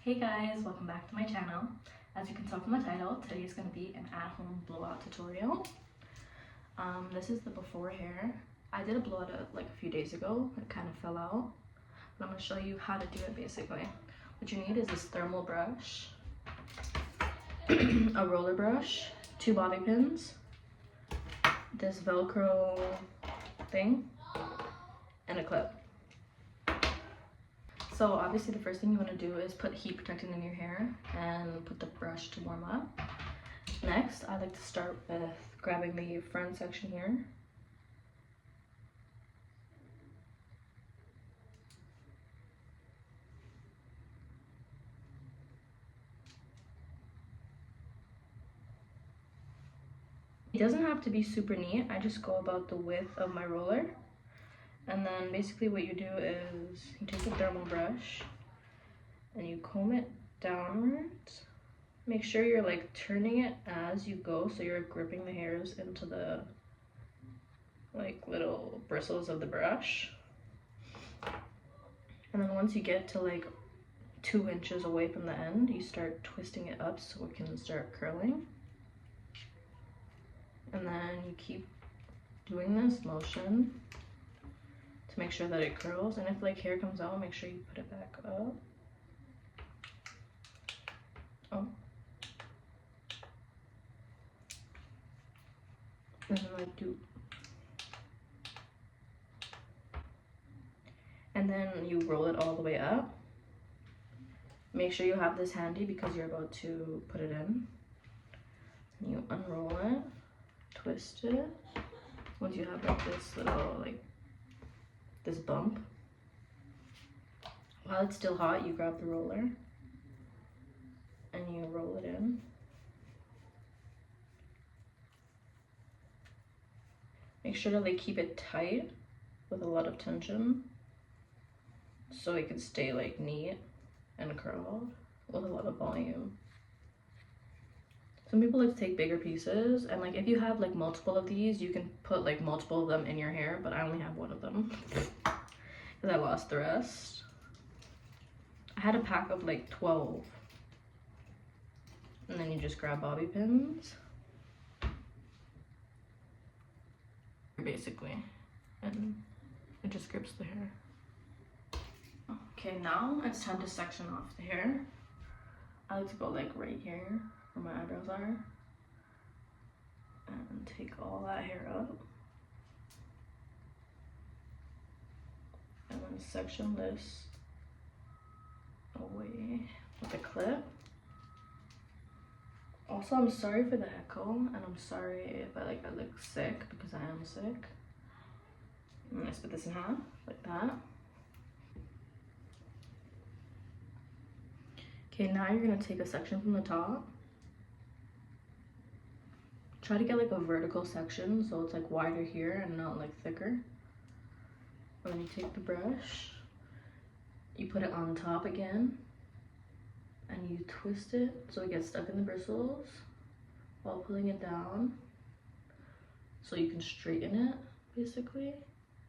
Hey guys, welcome back to my channel. As you can tell from the title, today is going to be an at-home blowout tutorial. This is the before hair. I did a blowout like a few days ago. It kind of fell out, but I'm going to show you how to do it basically. What you need is this thermal brush, a roller brush, 2 bobby pins, this Velcro thing, and a clip. So obviously the first thing you want to do is put heat protectant in your hair and put the brush to warm up. Next, I like to start with grabbing the front section here. It doesn't have to be super neat. I just go about the width of my roller. And then basically what you do is you take the thermal brush and you comb it downwards. Make sure you're like turning it as you go, so you're gripping the hairs into the like little bristles of the brush. And then once you get to like 2 inches away from the end, you start twisting it up so it can start curling. And then you keep doing this motion to make sure that it curls, and if like hair comes out, make sure you put it back up. Oh. And then like do. And then you roll it all the way up. Make sure you have this handy because you're about to put it in. And you unroll it, twist it. Once you have like this little like this bump, while it's still hot, you grab the roller and you roll it in. Make sure to like keep it tight with a lot of tension so it can stay like neat and curled with a lot of volume. Some people like to take bigger pieces, and like if you have like multiple of these, you can put like multiple of them in your hair, but I only have 1 of them because I lost the rest. I had a pack of like 12. And then you just grab bobby pins basically, and it just grips the hair. Okay, now it's time to section off the hair. I like to go like right here where my eyebrows are and take all that hair up and then section this away with a clip. Also, I'm sorry for the echo, and I'm sorry if I look sick, because I am sick. I'm gonna split this in half like that. Okay, now you're gonna take a section from the top. Try to get like a vertical section so it's like wider here and not like thicker. And then you take the brush, you put it on top again, and you twist it so it gets stuck in the bristles while pulling it down so you can straighten it basically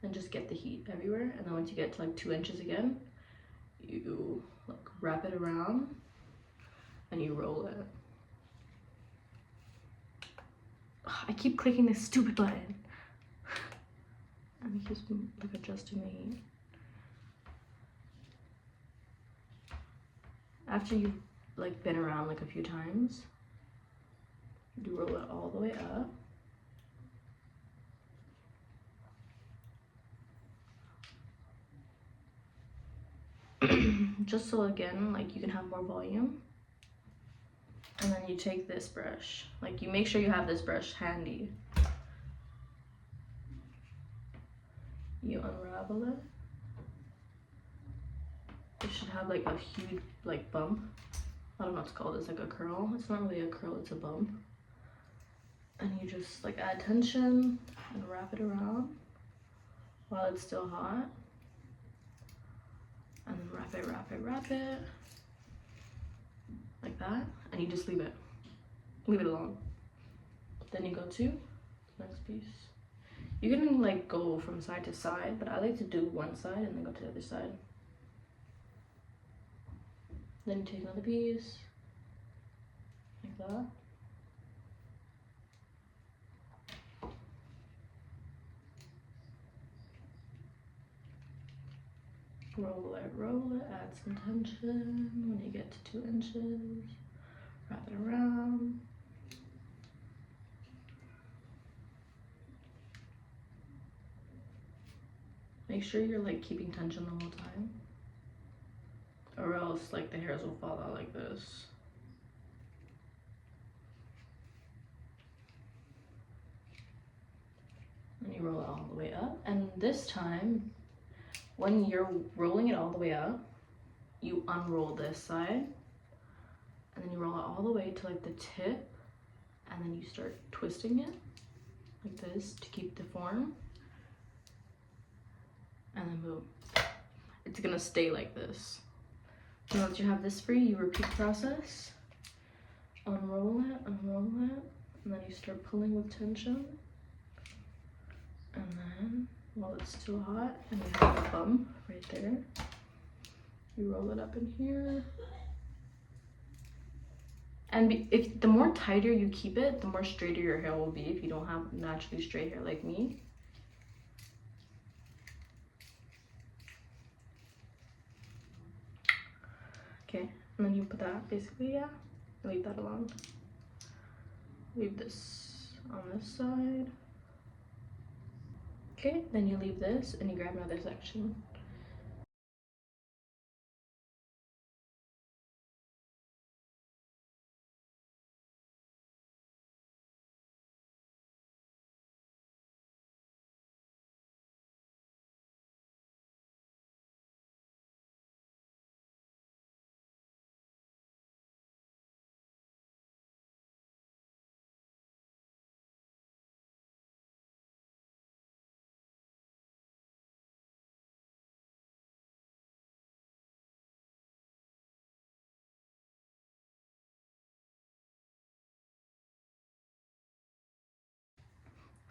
and just get the heat everywhere. And then once you get to like 2 inches again, you like wrap it around and you roll it. I keep clicking this stupid button and it keeps like adjusting the heat. After you've like been around like a few times, you roll it all the way up. Just so again, like you can have more volume. And then you take this brush, like you make sure you have this brush handy. You unravel it. It should have like a huge like bump. I don't know what it's called. It's like a curl. It's not really a curl, it's a bump. And you just like add tension and wrap it around while it's still hot. And then wrap it like that, and you just leave it alone. Then you go to the next piece. You can like go from side to side, but I like to do one side and then go to the other side. Then you take another piece, like that. Roll it, add some tension. When you get to 2 inches, wrap it around. Make sure you're like keeping tension the whole time, or else like the hairs will fall out like this. And you roll it all the way up. And this time, when you're rolling it all the way up, you unroll this side, and then you roll it all the way to like the tip, and then you start twisting it like this to keep the form, and then boom. It's gonna stay like this. And once you have this free, you repeat the process. Unroll it, and then you start pulling with tension. And then, while it's still hot, and you have the bum right there, you roll it up in here. And if the more tighter you keep it, the more straighter your hair will be if you don't have naturally straight hair like me. Okay, and then you put that basically, yeah, leave that alone. Leave this on this side. Okay, then you leave this and you grab another section.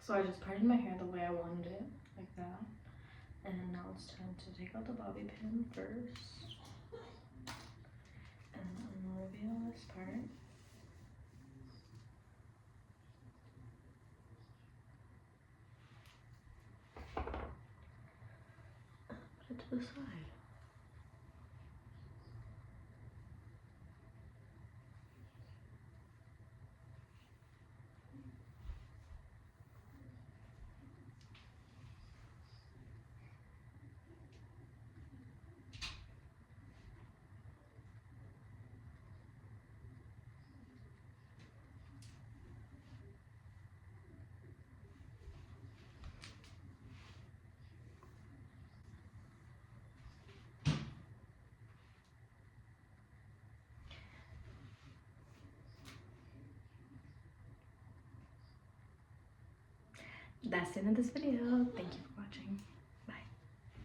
So I just parted my hair the way I wanted it, like that. And now it's time to take out the bobby pin first. And I'm gonna reveal this part. Put it to the side. That's the end of this video. Thank you for watching.